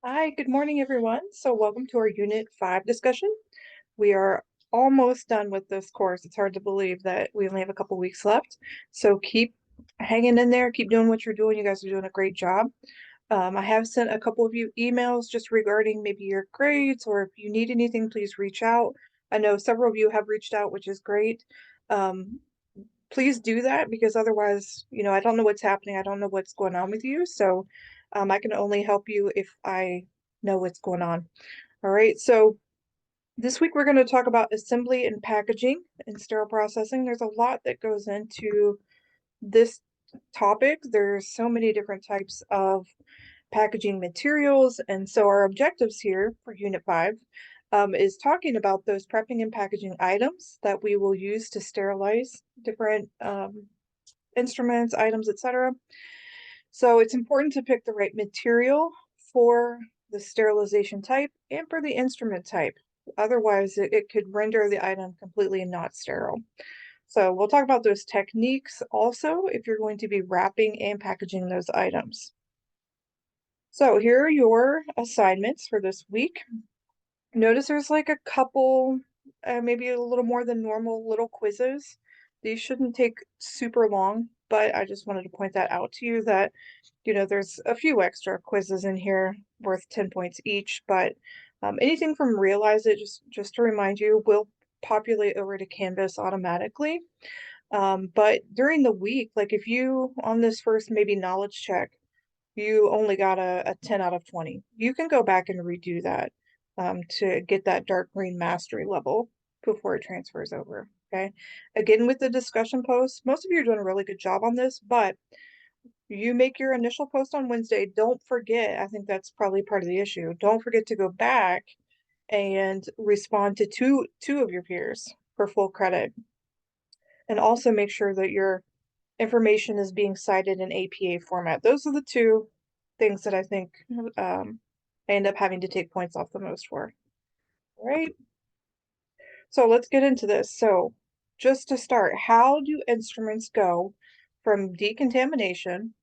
Hi, good morning, everyone. So welcome to our Unit 5 discussion. We are almost done with this course. It's hard to believe that we only have a couple weeks left. So keep hanging in there, keep doing what you're doing. You guys are doing a great job. I have sent a couple of you emails just regarding maybe your grades, or if you need anything, please reach out. I know several of you have reached out, which is great. Um, please do that because otherwise, I don't know what's happening. I don't know what's going on with you. So I can only help you if I know what's going on. All right. So this week we're going to talk about assembly and packaging and sterile processing. There's a lot that goes into this topic. There's so many different types of packaging materials. And so our objectives here for Unit 5 is talking about those prepping and packaging items that we will use to sterilize different instruments, items, etc. So it's important to pick the right material for the sterilization type and for the instrument type. Otherwise, it could render the item completely not sterile. So we'll talk about those techniques also if you're going to be wrapping and packaging those items. So here are your assignments for this week. Notice there's like a couple, maybe a little more than normal little quizzes. These shouldn't take super long, but I just wanted to point that out to you that, there's a few extra quizzes in here worth 10 points each, but anything from Realize It, just to remind you, will populate over to Canvas automatically. But during the week, like if you, on this first maybe knowledge check, you only got a 10 out of 20. You can go back and redo that to get that dark green mastery level before it transfers over. Okay. Again, with the discussion posts, most of you are doing a really good job on this, but you make your initial post on Wednesday. Don't forget, I think that's probably part of the issue. Don't forget to go back and respond to two of your peers for full credit. And also make sure that your information is being cited in APA format. Those are the two things that I think I end up having to take points off the most for. All right. So let's get into this. So just to start, how do instruments go from decontamination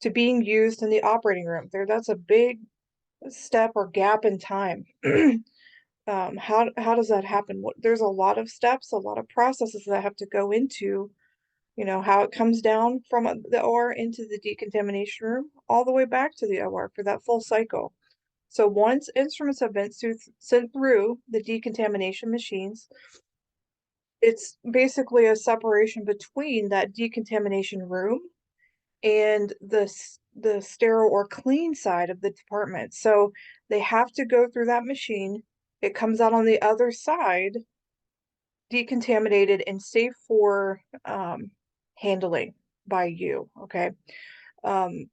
to being used in the operating room? That's a big step or gap in time. How does that happen? There's a lot of steps, a lot of processes that have to go into how it comes down from the OR into the decontamination room, all the way back to the OR for that full cycle. So once instruments have been sent through the decontamination machines, it's basically a separation between that decontamination room and the sterile or clean side of the department. So they have to go through that machine. It comes out on the other side decontaminated and safe for handling by you, okay?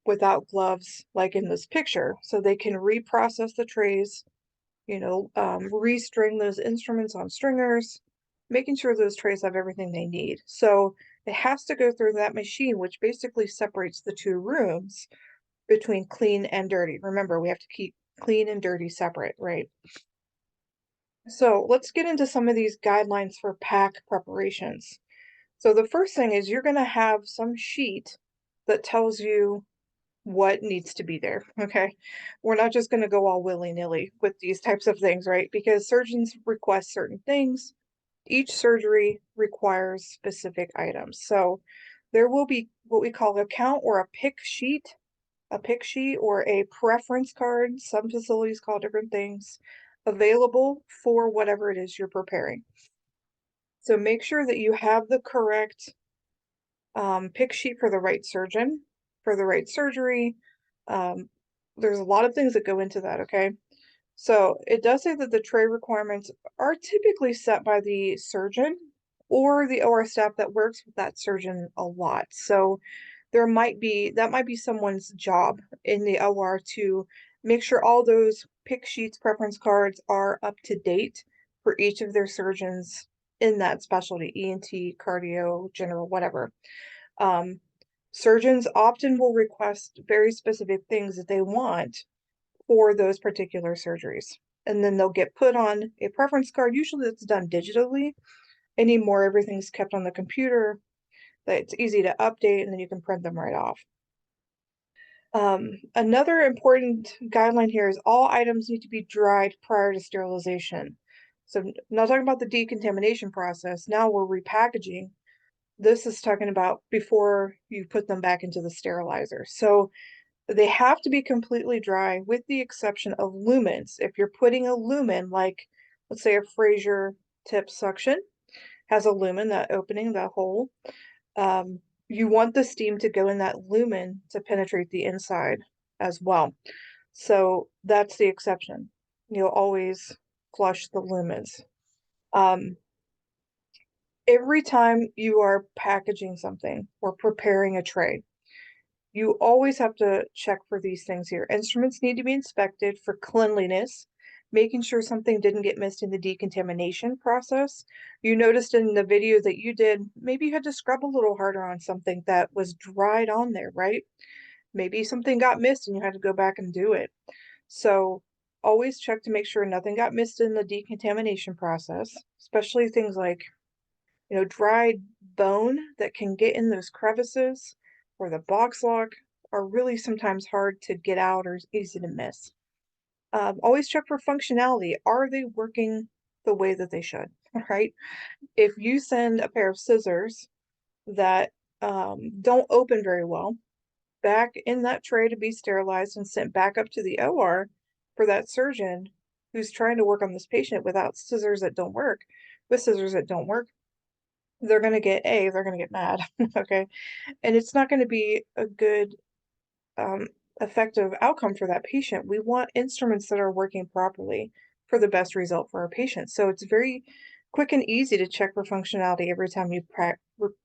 Without gloves, like in this picture. So they can reprocess the trays, restring those instruments on stringers, making sure those trays have everything they need. So it has to go through that machine, which basically separates the two rooms between clean and dirty. Remember, we have to keep clean and dirty separate, right? So let's get into some of these guidelines for pack preparations. So the first thing is you're going to have some sheet that tells you what needs to be there, okay? We're not just going to go all willy-nilly with these types of things, right? Because surgeons request certain things. Each surgery requires specific items. So there will be what we call a count or a pick sheet or a preference card. Some facilities call different things available for whatever it is you're preparing. So make sure that you have the correct pick sheet for the right surgeon, for the right surgery. There's a lot of things that go into that, okay? So it does say that the tray requirements are typically set by the surgeon or the OR staff that works with that surgeon a lot. So that might be someone's job in the OR to make sure all those pick sheets, preference cards are up to date for each of their surgeons in that specialty, ENT, cardio, general, whatever. Surgeons often will request very specific things that they want for those particular surgeries. And then they'll get put on a preference card. Usually it's done digitally. Anymore, everything's kept on the computer. That it's easy to update and then you can print them right off. Another important guideline here is all items need to be dried prior to sterilization. So not talking about the decontamination process. Now we're repackaging. This is talking about before you put them back into the sterilizer. So they have to be completely dry with the exception of lumens. If you're putting a lumen, like let's say a Fraser tip suction has a lumen, that opening, that hole, um, you want the steam to go in that lumen to penetrate the inside as well. So that's the exception. You'll always flush the lumens. Um, every time you are packaging something or preparing a tray, you always have to check for these things here. Instruments need to be inspected for cleanliness, making sure something didn't get missed in the decontamination process. You noticed in the video that you did, maybe you had to scrub a little harder on something that was dried on there, right? Maybe something got missed and you had to go back and do it. So always check to make sure nothing got missed in the decontamination process, especially things like, dried bone that can get in those crevices or the box lock are really sometimes hard to get out or easy to miss. Always check for functionality. Are they working the way that they should? Right? If you send a pair of scissors that don't open very well back in that tray to be sterilized and sent back up to the OR for that surgeon who's trying to work on this patient without scissors that don't work, with scissors that don't work, they're going to they're going to get mad. Okay. And it's not going to be a good, effective outcome for that patient. We want instruments that are working properly for the best result for our patients. So it's very quick and easy to check for functionality every time you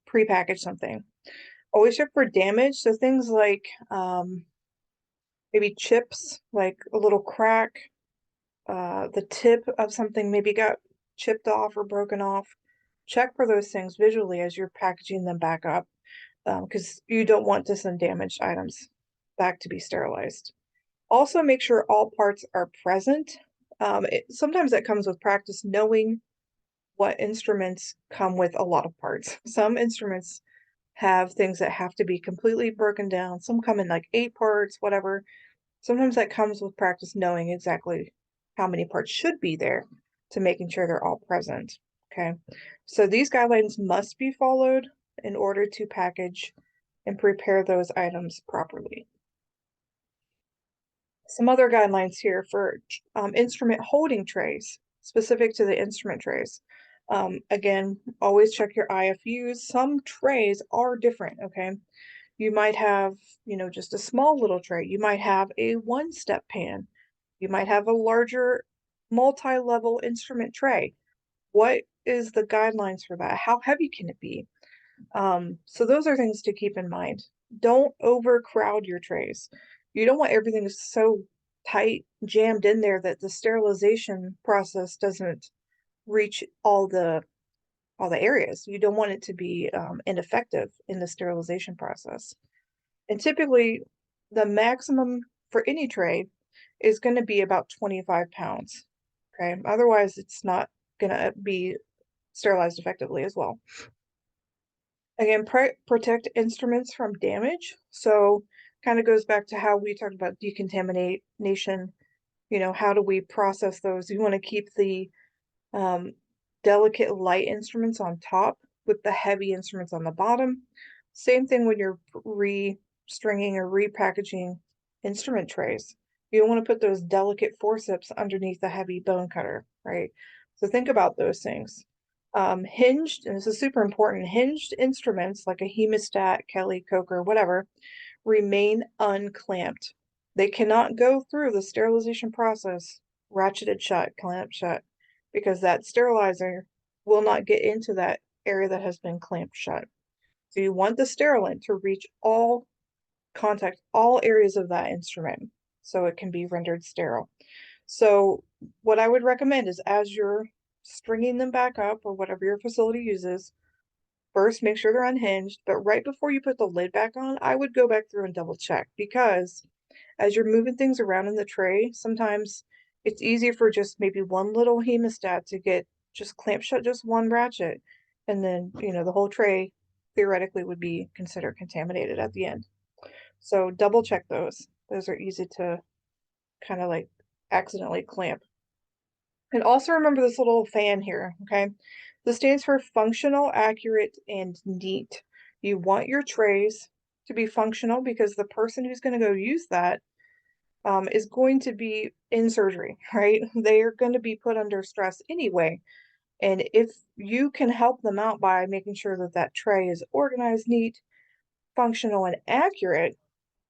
pre-package something. Always check for damage. So things like maybe chips, like a little crack, the tip of something maybe got chipped off or broken off. Check for those things visually as you're packaging them back up, because you don't want to send damaged items back to be sterilized. Also, make sure all parts are present. Sometimes that comes with practice, knowing what instruments come with a lot of parts. Some instruments have things that have to be completely broken down. Some come in like 8 parts, whatever. Sometimes that comes with practice knowing exactly how many parts should be there to making sure they're all present. Okay, so these guidelines must be followed in order to package and prepare those items properly. Some other guidelines here for instrument holding trays, specific to the instrument trays. Again, always check your IFUs. Some trays are different, okay? You might have, just a small little tray. You might have a one-step pan. You might have a larger multi-level instrument tray. What is the guidelines for that? How heavy can it be? So those are things to keep in mind. Don't overcrowd your trays. You don't want everything so tight, jammed in there that the sterilization process doesn't reach all the areas. You don't want it to be ineffective in the sterilization process. And typically, the maximum for any tray is going to be about 25 pounds. Okay, otherwise, it's not going to be sterilized effectively as well. Again, protect instruments from damage. So, kind of goes back to how we talked about decontamination. How do we process those? You want to keep the delicate light instruments on top with the heavy instruments on the bottom. Same thing when you're re-stringing or repackaging instrument trays. You don't want to put those delicate forceps underneath the heavy bone cutter, right? So think about those things. Hinged, and this is super important, hinged instruments like a hemostat, Kelly, Coker, whatever, remain unclamped. They cannot go through the sterilization process ratcheted shut, clamped shut, because that sterilizer will not get into that area that has been clamped shut. So you want the sterilant to reach contact all areas of that instrument so it can be rendered sterile. So what I would recommend is as you're stringing them back up or whatever your facility uses, first make sure they're unhinged, but right before you put the lid back on, I would go back through and double check, because as you're moving things around in the tray, sometimes it's easier for just maybe one little hemostat to get just clamped shut, just one ratchet, and then the whole tray theoretically would be considered contaminated at the end. So double check those. Those are easy to kind of like accidentally clamp. And also remember this little fan here, okay? This stands for functional, accurate, and neat. You want your trays to be functional because the person who's going to go use that is going to be in surgery, right? They are going to be put under stress anyway. And if you can help them out by making sure that that tray is organized, neat, functional, and accurate,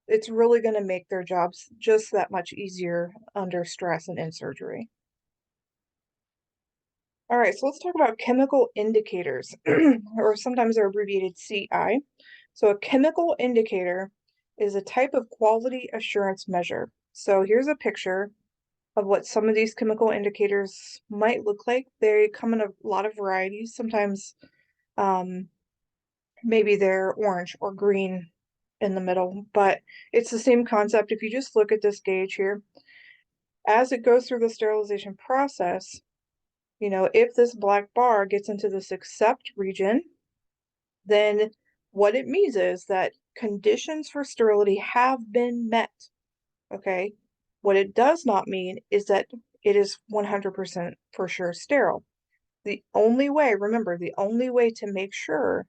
it's really going to make their jobs just that much easier under stress and in surgery. All right, so let's talk about chemical indicators, or sometimes they're abbreviated CI. So a chemical indicator is a type of quality assurance measure. So here's a picture of what some of these chemical indicators might look like. They come in a lot of varieties. Sometimes um, maybe they're orange or green in the middle, but it's the same concept. If you just look at this gauge here, as it goes through the sterilization process, if this black bar gets into this accept region, then what it means is that conditions for sterility have been met. Okay. What it does not mean is that it is 100% for sure sterile. The only way, remember, the only way to make sure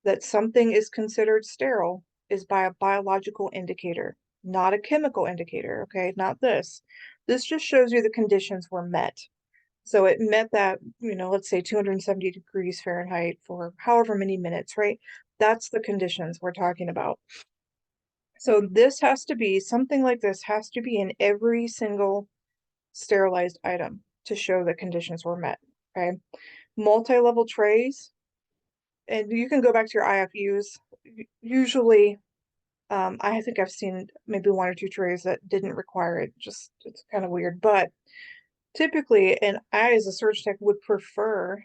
that something is considered sterile is by a biological indicator, not a chemical indicator. Okay. Not this. This just shows you the conditions were met. So it met that, let's say 270 degrees Fahrenheit for however many minutes, right? That's the conditions we're talking about. So this has to be, something like this has to be in every single sterilized item to show that conditions were met, okay? Multi-level trays, and you can go back to your IFUs. Usually, I think I've seen maybe one or two trays that didn't require it. Just, it's kind of weird, but typically, and I as a surge tech would prefer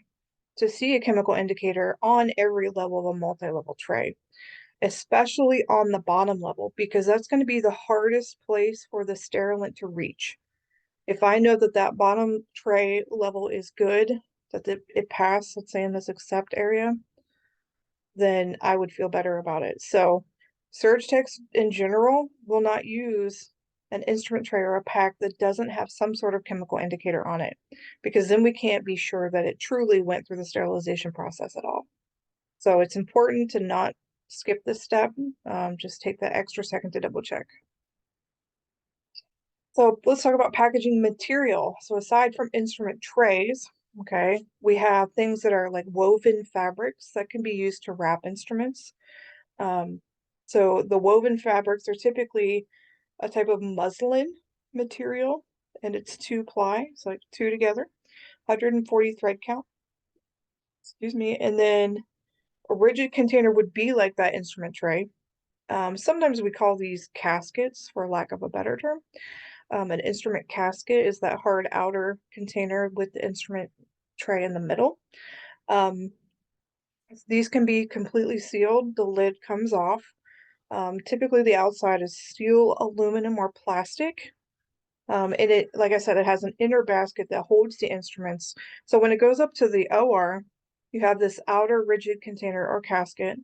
to see a chemical indicator on every level of a multi-level tray, especially on the bottom level, because that's going to be the hardest place for the sterilant to reach. If I know that that bottom tray level is good, that it passed, let's say in this accept area, then I would feel better about it. So surge techs in general will not use an instrument tray or a pack that doesn't have some sort of chemical indicator on it, because then we can't be sure that it truly went through the sterilization process at all. So it's important to not skip this step. Just take that extra second to double check. So let's talk about packaging material. So aside from instrument trays, okay, we have things that are like woven fabrics that can be used to wrap instruments. So the woven fabrics are typically a type of muslin material, and it's 2-ply, so like two together, 140 thread count, excuse me, and then a rigid container would be like that instrument tray. Sometimes we call these caskets, for lack of a better term. An instrument casket is that hard outer container with the instrument tray in the middle. Um, these can be completely sealed. The lid comes off. Typically the outside is steel, aluminum, or plastic. And it, like I said, it has an inner basket that holds the instruments. So when it goes up to the OR, you have this outer rigid container or casket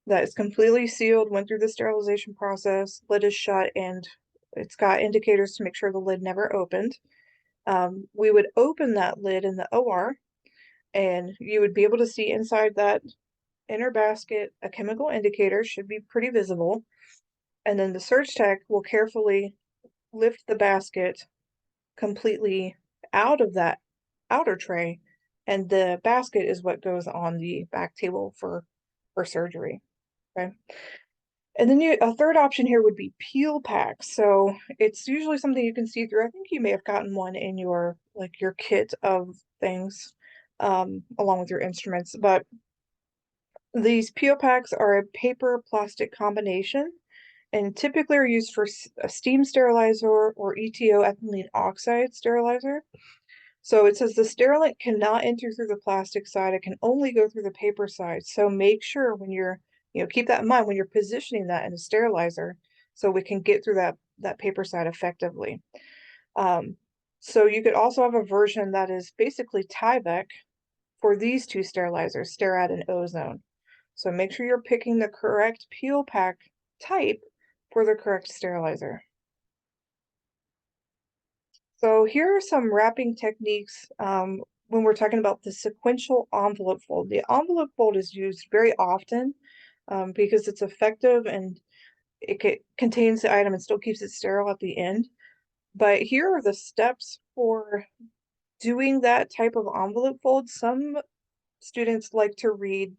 that is completely sealed, went through the sterilization process, lid is shut, and it's got indicators to make sure the lid never opened. We would open that lid in the OR, and you would be able to see inside that inner basket a chemical indicator, should be pretty visible. And then the surge tech will carefully lift the basket completely out of that outer tray, and the basket is what goes on the back table for surgery. Okay. And then a third option here would be peel packs. So it's usually something you can see through. I think you may have gotten one in your your kit of things, along with your instruments. But these peel packs are a paper plastic combination and typically are used for a steam sterilizer or ETO, ethylene oxide sterilizer. So it says the sterilant cannot enter through the plastic side. It can only go through the paper side. So make sure when you're, keep that in mind when you're positioning that in a sterilizer, so we can get through that paper side effectively. So you could also have a version that is basically Tyvek for these two sterilizers, Sterad and Ozone. So make sure you're picking the correct peel pack type for the correct sterilizer. So here are some wrapping techniques when we're talking about the sequential envelope fold. The envelope fold is used very often because it's effective and it contains the item and still keeps it sterile at the end. But here are the steps for doing that type of envelope fold. Some students like to read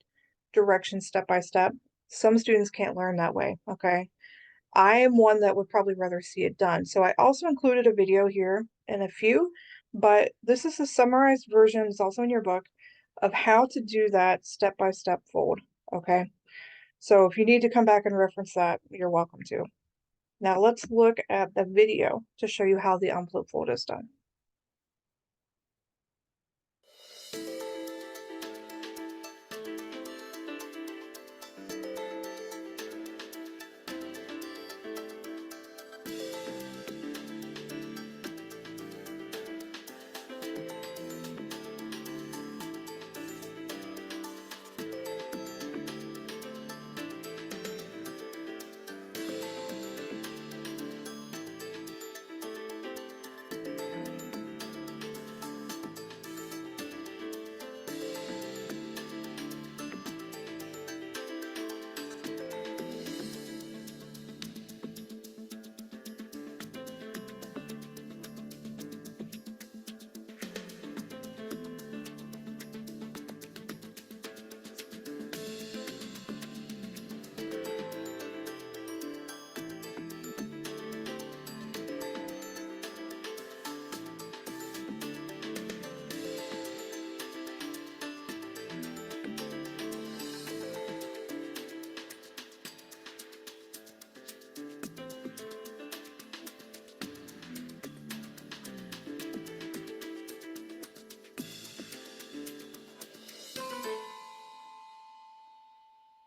directions step by step. Some students can't learn that way, okay? I am one that would probably rather see it done. So I also included a video here and a few, but this is a summarized version, it's also in your book, of how to do that step-by-step fold, okay? So if you need to come back and reference that, you're welcome to. Now let's look at the video to show you how the envelope fold is done.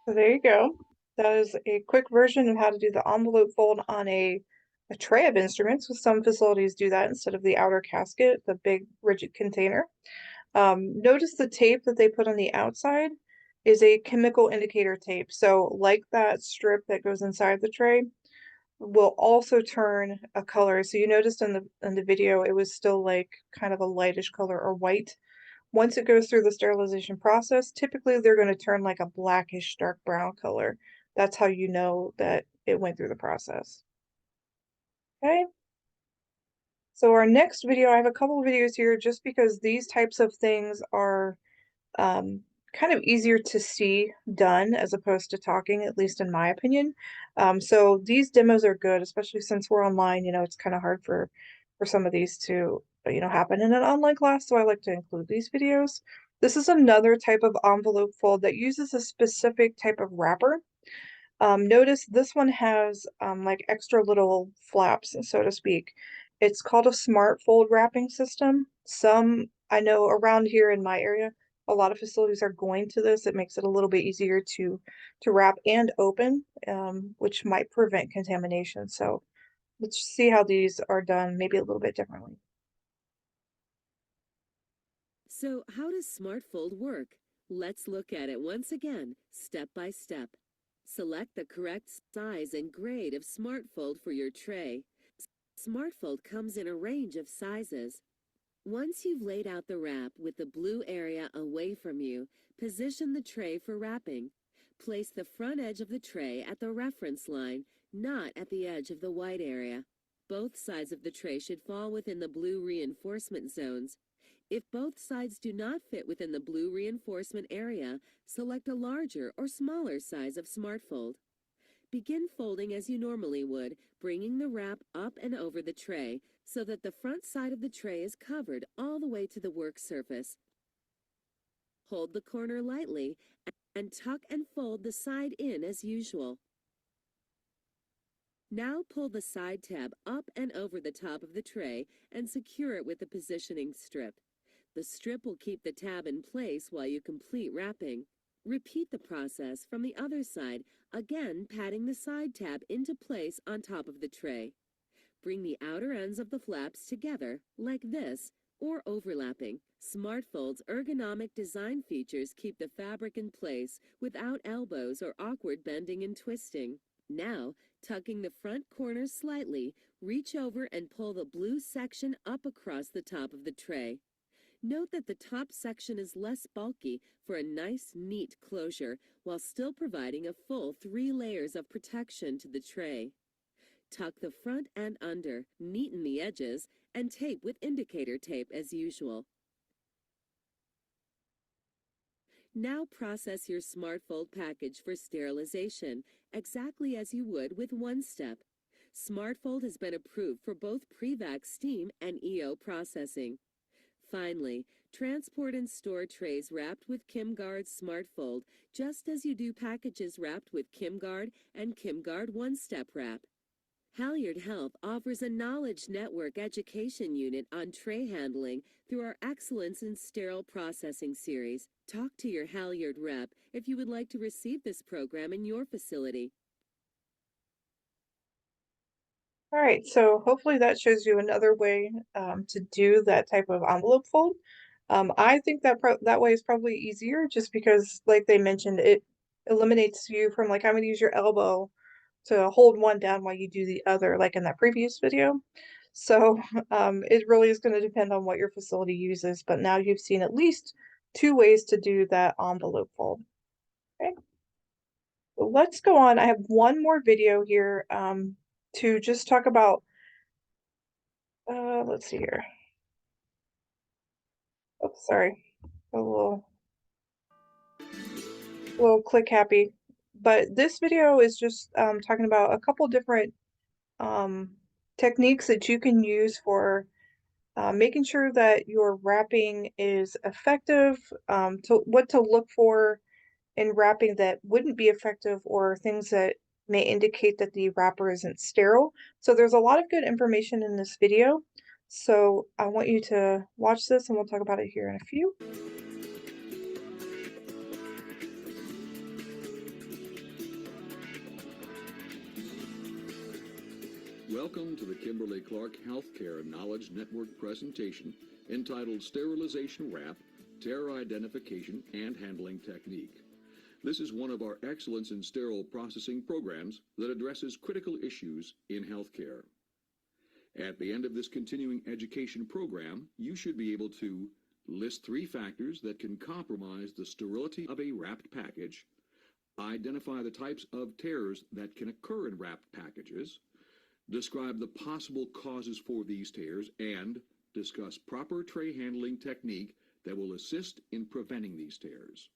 So there you go. That is a quick version of how to do the envelope fold on a tray of instruments. So some facilities do that instead of the outer casket, the big rigid container. Notice the tape that they put on the outside is a chemical indicator tape. So like that strip that goes inside the tray will also turn a color. So you noticed in the video it was still like kind of a lightish color or white. Once it goes through the sterilization process, typically they're going to turn like a blackish dark brown color. That's how you know that it went through the process. Okay. So our next video, I have a couple of videos here just because these types of things are kind of easier to see done as opposed to talking, at least in my opinion. So these demos are good, especially since we're online. You know, it's kind of hard for some of these to, happen in an online class. So I like to include these videos. This is another type of envelope fold that uses a specific type of wrapper. Notice this one has like extra little flaps, so to speak. It's called a smart fold wrapping system. Some, I know around here in my area, a lot of facilities are going to this. It makes it a little bit easier to wrap and open, which might prevent contamination. So let's see how these are done maybe a little bit differently. So how does SmartFold work? Let's look at it once again, step by step. Select the correct size and grade of SmartFold for your tray. SmartFold comes in a range of sizes. Once you've laid out the wrap with the blue area away from you, position the tray for wrapping. Place the front edge of the tray at the reference line, not at the edge of the white area. Both sides of the tray should fall within the blue reinforcement zones. If both sides do not fit within the blue reinforcement area, select a larger or smaller size of SmartFold. Begin folding as you normally would, bringing the wrap up and over the tray so that the front side of the tray is covered all the way to the work surface. Hold the corner lightly and tuck and fold the side in as usual. Now pull the side tab up and over the top of the tray and secure it with a positioning strip. The strip will keep the tab in place while you complete wrapping. Repeat the process from the other side, again patting the side tab into place on top of the tray. Bring the outer ends of the flaps together, like this, or overlapping. SmartFold's ergonomic design features keep the fabric in place without elbows or awkward bending and twisting. Now, tucking the front corners slightly, reach over and pull the blue section up across the top of the tray. Note that the top section is less bulky for a nice, neat closure while still providing a full 3 layers of protection to the tray. Tuck the front and under, neaten the edges, and tape with indicator tape as usual. Now process your SmartFold package for sterilization, exactly as you would with one step. SmartFold has been approved for both pre-vac steam and EO processing. Finally, transport and store trays wrapped with KimGuard SmartFold, just as you do packages wrapped with KimGuard and KimGuard One-Step Wrap. Halyard Health offers a knowledge network education unit on tray handling through our Excellence in Sterile Processing series. Talk to your Halyard rep if you would like to receive this program in your facility. All right, so hopefully that shows you another way to do that type of envelope fold. I think that that way is probably easier just because, like they mentioned, it eliminates you from like having to use your elbow to hold one down while you do the other, like in that previous video. So it really is going to depend on what your facility uses, but now you've seen at least 2 ways to do that envelope fold. Okay, so let's go on. I have one more video here to just talk about, let's see here. Oh, sorry, a little click happy. But this video is just talking about a couple different um, techniques that you can use for making sure that your wrapping is effective, what to look for in wrapping that wouldn't be effective, or things that may indicate that the wrapper isn't sterile. So there's a lot of good information in this video. So I want you to watch this and we'll talk about it here in a few. Welcome to the Kimberly-Clark Healthcare Knowledge Network presentation entitled Sterilization Wrap, Tear Identification and Handling Technique. This is one of our Excellence in Sterile Processing programs that addresses critical issues in healthcare. At the end of this continuing education program, you should be able to list 3 factors that can compromise the sterility of a wrapped package, identify the types of tears that can occur in wrapped packages, describe the possible causes for these tears, and discuss proper tray handling technique that will assist in preventing these tears.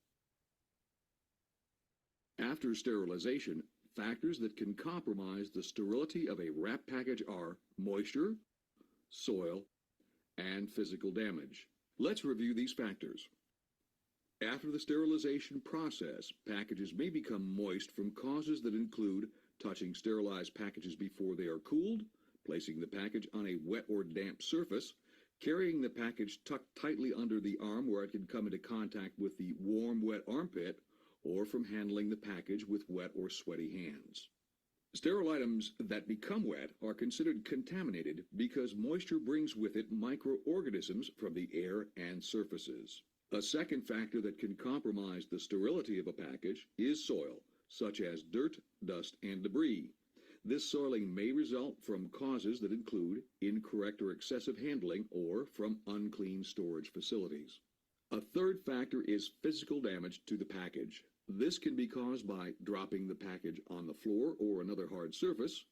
After sterilization, factors that can compromise the sterility of a wrap package are moisture, soil, and physical damage. Let's review these factors. After the sterilization process, packages may become moist from causes that include touching sterilized packages before they are cooled, placing the package on a wet or damp surface, carrying the package tucked tightly under the arm where it can come into contact with the warm, wet armpit, or from handling the package with wet or sweaty hands. Sterile items that become wet are considered contaminated because moisture brings with it microorganisms from the air and surfaces. A second factor that can compromise the sterility of a package is soil, such as dirt, dust, and debris. This soiling may result from causes that include incorrect or excessive handling or from unclean storage facilities. A third factor is physical damage to the package. This can be caused by dropping the package on the floor or another hard surface,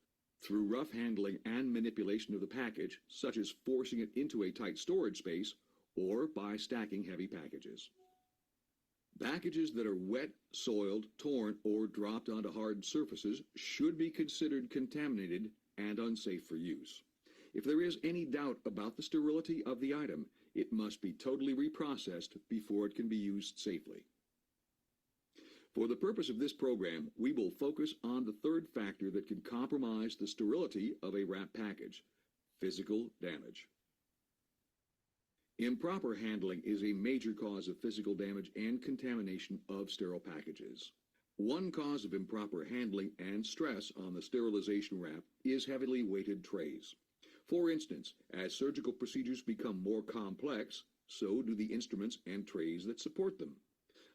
through rough handling and manipulation of the package, such as forcing it into a tight storage space, or by stacking heavy packages. Packages that are wet, soiled, torn, or dropped onto hard surfaces should be considered contaminated and unsafe for use. If there is any doubt about the sterility of the item, it must be totally reprocessed before it can be used safely. For the purpose of this program, we will focus on the third factor that can compromise the sterility of a wrap package: physical damage. Improper handling is a major cause of physical damage and contamination of sterile packages. One cause of improper handling and stress on the sterilization wrap is heavily weighted trays. For instance, as surgical procedures become more complex, so do the instruments and trays that support them.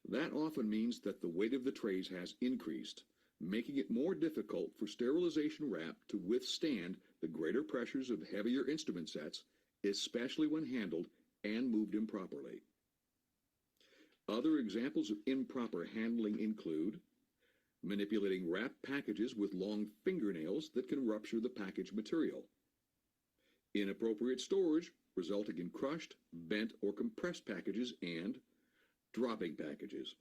That often means that the weight of the trays has increased. making it more difficult for sterilization wrap to withstand the greater pressures of heavier instrument sets, especially when handled and moved improperly. Other examples of improper handling include manipulating wrap packages with long fingernails that can rupture the package material, inappropriate storage resulting in crushed, bent, or compressed packages, and dropping packages.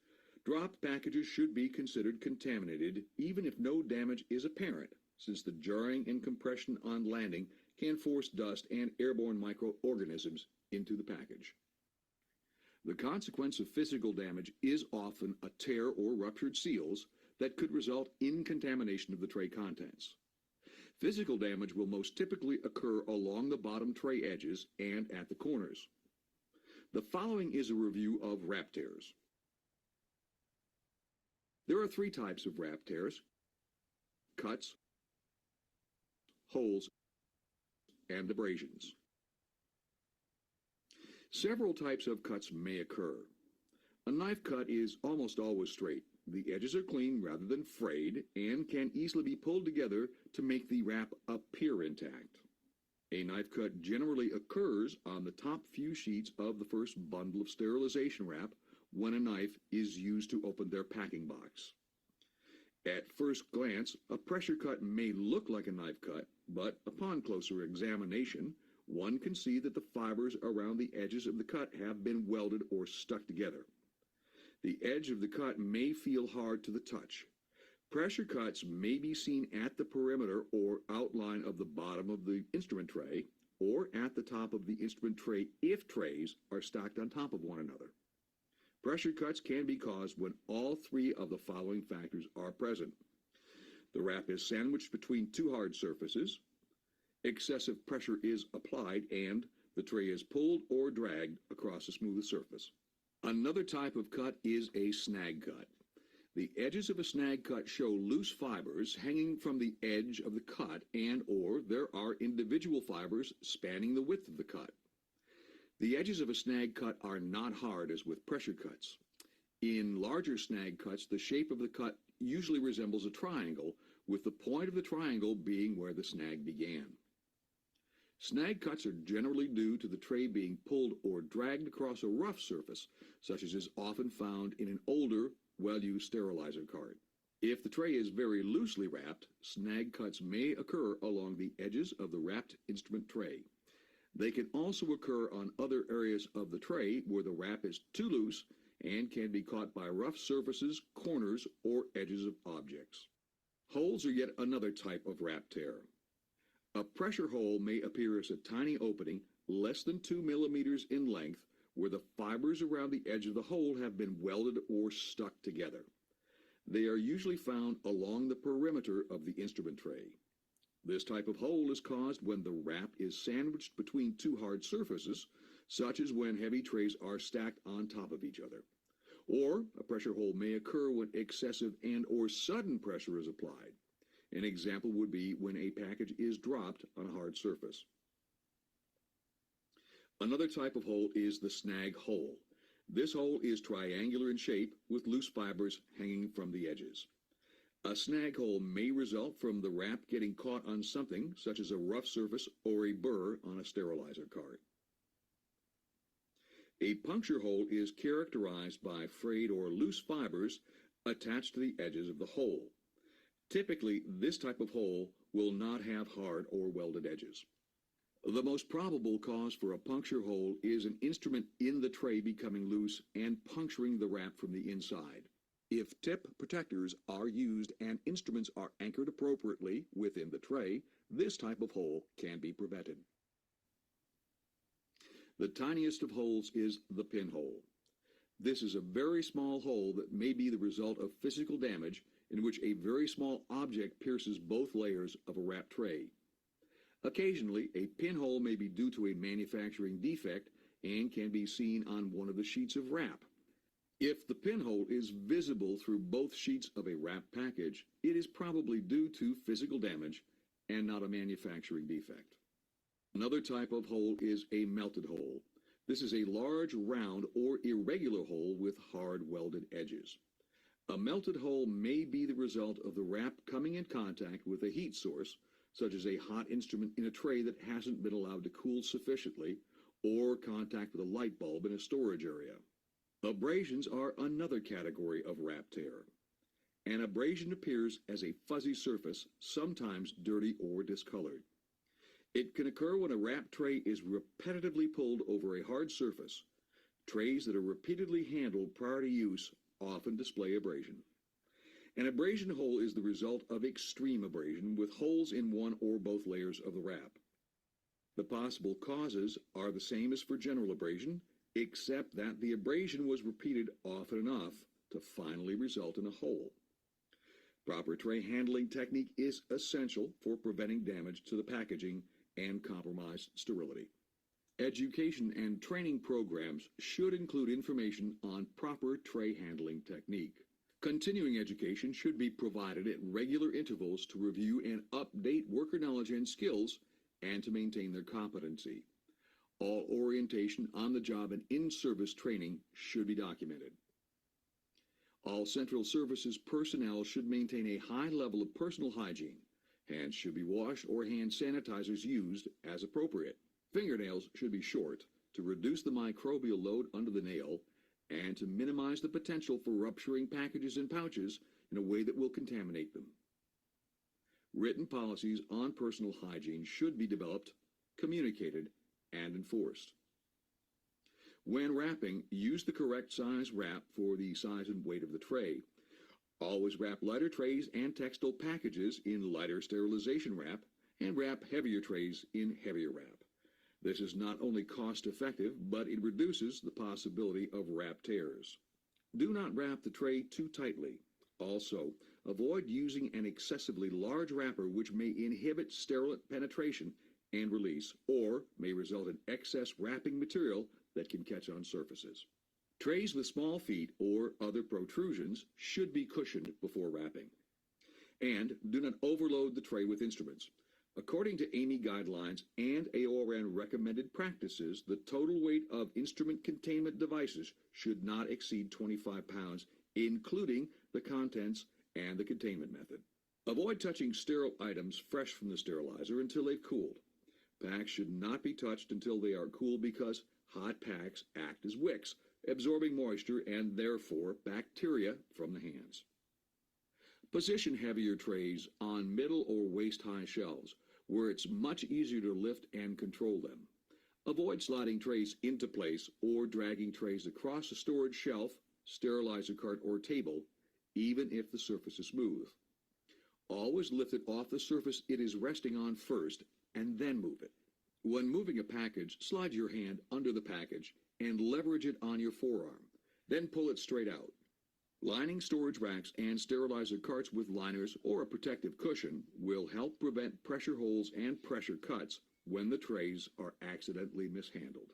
Dropped packages should be considered contaminated even if no damage is apparent, since the jarring and compression on landing can force dust and airborne microorganisms into the package. The consequence of physical damage is often a tear or ruptured seals that could result in contamination of the tray contents. Physical damage will most typically occur along the bottom tray edges and at the corners. The following is a review of wrap tears. There are three types of wrap tears: cuts, holes, and abrasions. Several types of cuts may occur. A knife cut is almost always straight. The edges are clean rather than frayed and can easily be pulled together to make the wrap appear intact. A knife cut generally occurs on the top few sheets of the first bundle of sterilization wrap when a knife is used to open their packing box. At first glance, a pressure cut may look like a knife cut, but upon closer examination, one can see that the fibers around the edges of the cut have been welded or stuck together. The edge of the cut may feel hard to the touch. Pressure cuts may be seen at the perimeter or outline of the bottom of the instrument tray, or at the top of the instrument tray if trays are stacked on top of one another. Pressure cuts can be caused when all three of the following factors are present. The wrap is sandwiched between two hard surfaces, excessive pressure is applied, and the tray is pulled or dragged across a smooth surface. Another type of cut is a snag cut. The edges of a snag cut show loose fibers hanging from the edge of the cut, and or there are individual fibers spanning the width of the cut. The edges of a snag cut are not hard as with pressure cuts. In larger snag cuts, the shape of the cut usually resembles a triangle, with the point of the triangle being where the snag began. Snag cuts are generally due to the tray being pulled or dragged across a rough surface, such as is often found in an older, well-used sterilizer cart. If the tray is very loosely wrapped, snag cuts may occur along the edges of the wrapped instrument tray. They can also occur on other areas of the tray where the wrap is too loose and can be caught by rough surfaces, corners, or edges of objects. Holes are yet another type of wrap tear. A pressure hole may appear as a tiny opening less than 2 millimeters in length where the fibers around the edge of the hole have been welded or stuck together. They are usually found along the perimeter of the instrument tray. This type of hole is caused when the wrap is sandwiched between two hard surfaces, such as when heavy trays are stacked on top of each other. Or a pressure hole may occur when excessive and or sudden pressure is applied. An example would be when a package is dropped on a hard surface. Another type of hole is the snag hole. This hole is triangular in shape with loose fibers hanging from the edges. A snag hole may result from the wrap getting caught on something such as a rough surface or a burr on a sterilizer cart. A puncture hole is characterized by frayed or loose fibers attached to the edges of the hole. Typically, this type of hole will not have hard or welded edges. The most probable cause for a puncture hole is an instrument in the tray becoming loose and puncturing the wrap from the inside. If tip protectors are used and instruments are anchored appropriately within the tray, this type of hole can be prevented. The tiniest of holes is the pinhole. This is a very small hole that may be the result of physical damage in which a very small object pierces both layers of a wrap tray. Occasionally, a pinhole may be due to a manufacturing defect and can be seen on one of the sheets of wrap. If the pinhole is visible through both sheets of a wrap package, it is probably due to physical damage and not a manufacturing defect. Another type of hole is a melted hole. This is a large, round, or irregular hole with hard welded edges. A melted hole may be the result of the wrap coming in contact with a heat source, such as a hot instrument in a tray that hasn't been allowed to cool sufficiently, or contact with a light bulb in a storage area. Abrasions are another category of wrap tear. An abrasion appears as a fuzzy surface, sometimes dirty or discolored. It can occur when a wrap tray is repetitively pulled over a hard surface. Trays that are repeatedly handled prior to use often display abrasion. An abrasion hole is the result of extreme abrasion with holes in one or both layers of the wrap. The possible causes are the same as for general abrasion, except that the abrasion was repeated often enough to finally result in a hole. Proper tray handling technique is essential for preventing damage to the packaging and compromised sterility. Education and training programs should include information on proper tray handling technique. Continuing education should be provided at regular intervals to review and update worker knowledge and skills and to maintain their competency. All orientation, on-the-job, and in-service training should be documented. All central services personnel should maintain a high level of personal hygiene. Hands should be washed or hand sanitizers used as appropriate. Fingernails should be short to reduce the microbial load under the nail and to minimize the potential for rupturing packages and pouches in a way that will contaminate them. Written policies on personal hygiene should be developed, communicated, and enforced. When wrapping, use the correct size wrap for the size and weight of the tray. Always wrap lighter trays and textile packages in lighter sterilization wrap and wrap heavier trays in heavier wrap. This is not only cost-effective, but it reduces the possibility of wrap tears. Do not wrap the tray too tightly. Also, avoid using an excessively large wrapper which may inhibit sterile penetration and release, or may result in excess wrapping material that can catch on surfaces. Trays with small feet or other protrusions should be cushioned before wrapping. And do not overload the tray with instruments. According to AAMI guidelines and AORN recommended practices, the total weight of instrument containment devices should not exceed 25 pounds, including the contents and the containment method. Avoid touching sterile items fresh from the sterilizer until they've cooled. Packs should not be touched until they are cool because hot packs act as wicks, absorbing moisture and therefore bacteria from the hands. Position heavier trays on middle or waist-high shelves, where it's much easier to lift and control them. Avoid sliding trays into place or dragging trays across a storage shelf, sterilizer cart, or table, even if the surface is smooth. Always lift it off the surface it is resting on first, and then move it. When moving a package, slide your hand under the package and leverage it on your forearm. Then pull it straight out. Lining storage racks and sterilizer carts with liners or a protective cushion will help prevent pressure holes and pressure cuts when the trays are accidentally mishandled.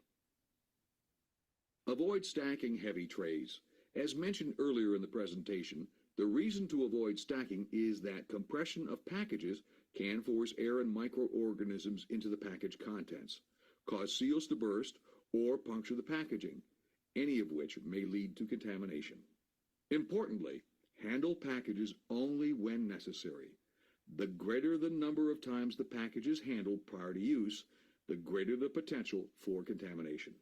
Avoid stacking heavy trays. As mentioned earlier in the presentation, the reason to avoid stacking is that compression of packages can force air and microorganisms into the package contents, cause seals to burst, or puncture the packaging, any of which may lead to contamination. Importantly, handle packages only when necessary. The greater the number of times the package is handled prior to use, the greater the potential for contamination.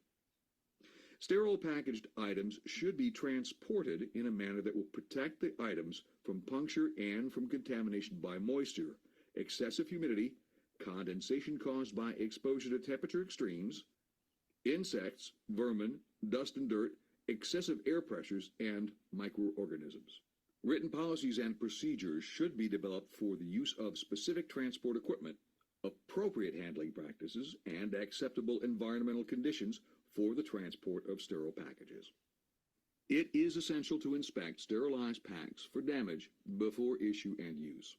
Sterile packaged items should be transported in a manner that will protect the items from puncture and from contamination by moisture, excessive humidity, condensation caused by exposure to temperature extremes, insects, vermin, dust and dirt, excessive air pressures, and microorganisms. Written policies and procedures should be developed for the use of specific transport equipment, appropriate handling practices, and acceptable environmental conditions for the transport of sterile packages. It is essential to inspect sterilized packs for damage before issue and use.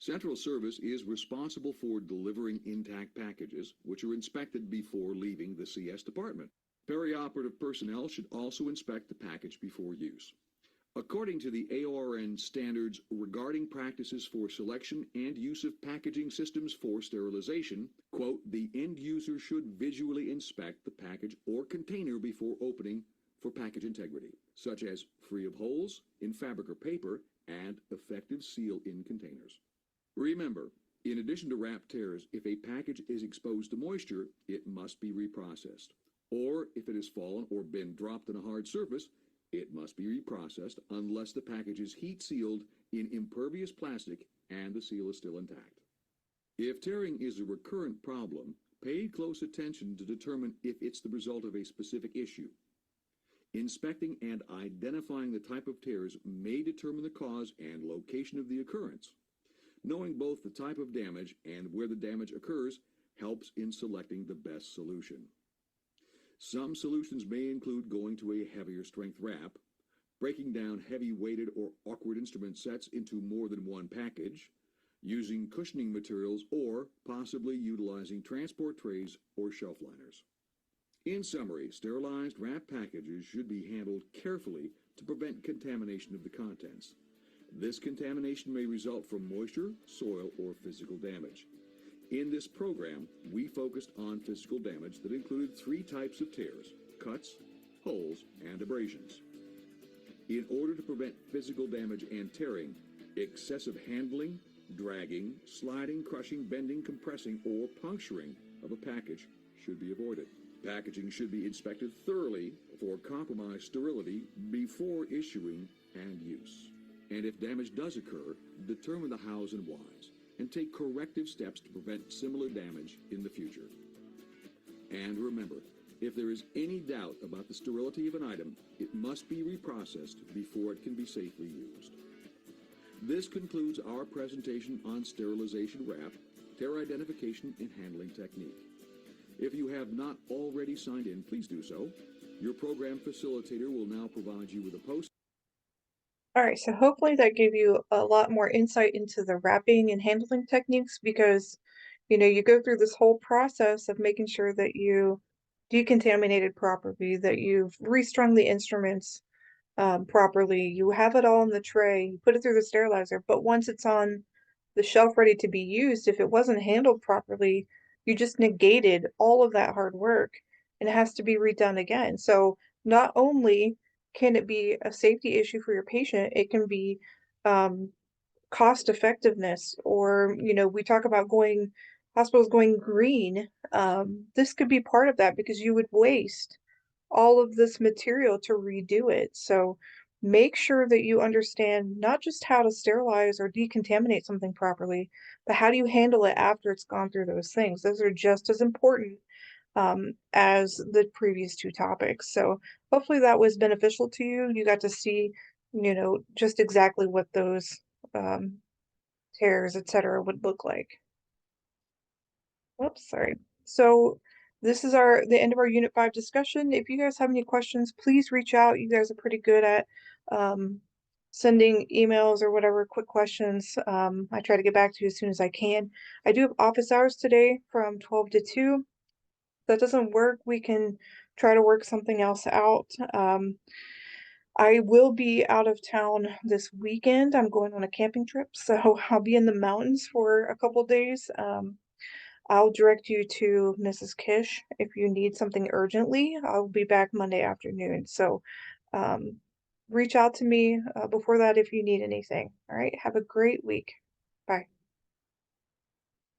Central Service is responsible for delivering intact packages, which are inspected before leaving the CS department. Perioperative personnel should also inspect the package before use. According to the AORN standards regarding practices for selection and use of packaging systems for sterilization, quote, the end user should visually inspect the package or container before opening, for package integrity, such as free of holes in fabric or paper and effective seal in containers. Remember, in addition to wrap tears, if a package is exposed to moisture, it must be reprocessed. Or if it has fallen or been dropped on a hard surface, it must be reprocessed unless the package is heat sealed in impervious plastic and the seal is still intact. If tearing is a recurrent problem, pay close attention to determine if it's the result of a specific issue. Inspecting and identifying the type of tears may determine the cause and location of the occurrence. Knowing both the type of damage and where the damage occurs helps in selecting the best solution. Some solutions may include going to a heavier strength wrap, breaking down heavy weighted or awkward instrument sets into more than one package, using cushioning materials, or possibly utilizing transport trays or shelf liners. In summary, sterilized wrap packages should be handled carefully to prevent contamination of the contents. This contamination may result from moisture, soil, or physical damage. In this program, we focused on physical damage that included 3 types of tears: cuts, holes, and abrasions. In order to prevent physical damage and tearing, excessive handling, dragging, sliding, crushing, bending, compressing, or puncturing of a package should be avoided. Packaging should be inspected thoroughly for compromised sterility before issuing and use. And if damage does occur, determine the hows and whys, and take corrective steps to prevent similar damage in the future. And remember, if there is any doubt about the sterility of an item, it must be reprocessed before it can be safely used. This concludes our presentation on sterilization wrap, tear identification, and handling technique. If you have not already signed in, please do so. Your program facilitator will now provide you with a post. All right, so hopefully that gave you a lot more insight into the wrapping and handling techniques, because, you go through this whole process of making sure that you decontaminated properly, that you've restrung the instruments properly, you have it all in the tray, you put it through the sterilizer, but once it's on the shelf ready to be used, if it wasn't handled properly, you just negated all of that hard work and it has to be redone again. So not only can it be a safety issue for your patient, it can be cost effectiveness, or we talk about hospitals going green. This could be part of that, because you would waste all of this material to redo it. So make sure that you understand not just how to sterilize or decontaminate something properly, but how do you handle it after it's gone through those things. Those are just as important as the previous 2 topics. So hopefully that was beneficial to you. You got to see, just exactly what those tears, etc., would look like. Oops, sorry. So this is the end of our Unit 5 discussion. If you guys have any questions, please reach out. You guys are pretty good at sending emails or whatever, quick questions. I try to get back to you as soon as I can. I do have office hours today from 12 to 2. If that doesn't work, we can try to work something else out. I will be out of town this weekend. I'm going on a camping trip, so I'll be in the mountains for a couple days. I'll direct you to Mrs. Kish if you need something urgently. I'll be back Monday afternoon. So reach out to me before that if you need anything. All right. Have a great week. Bye.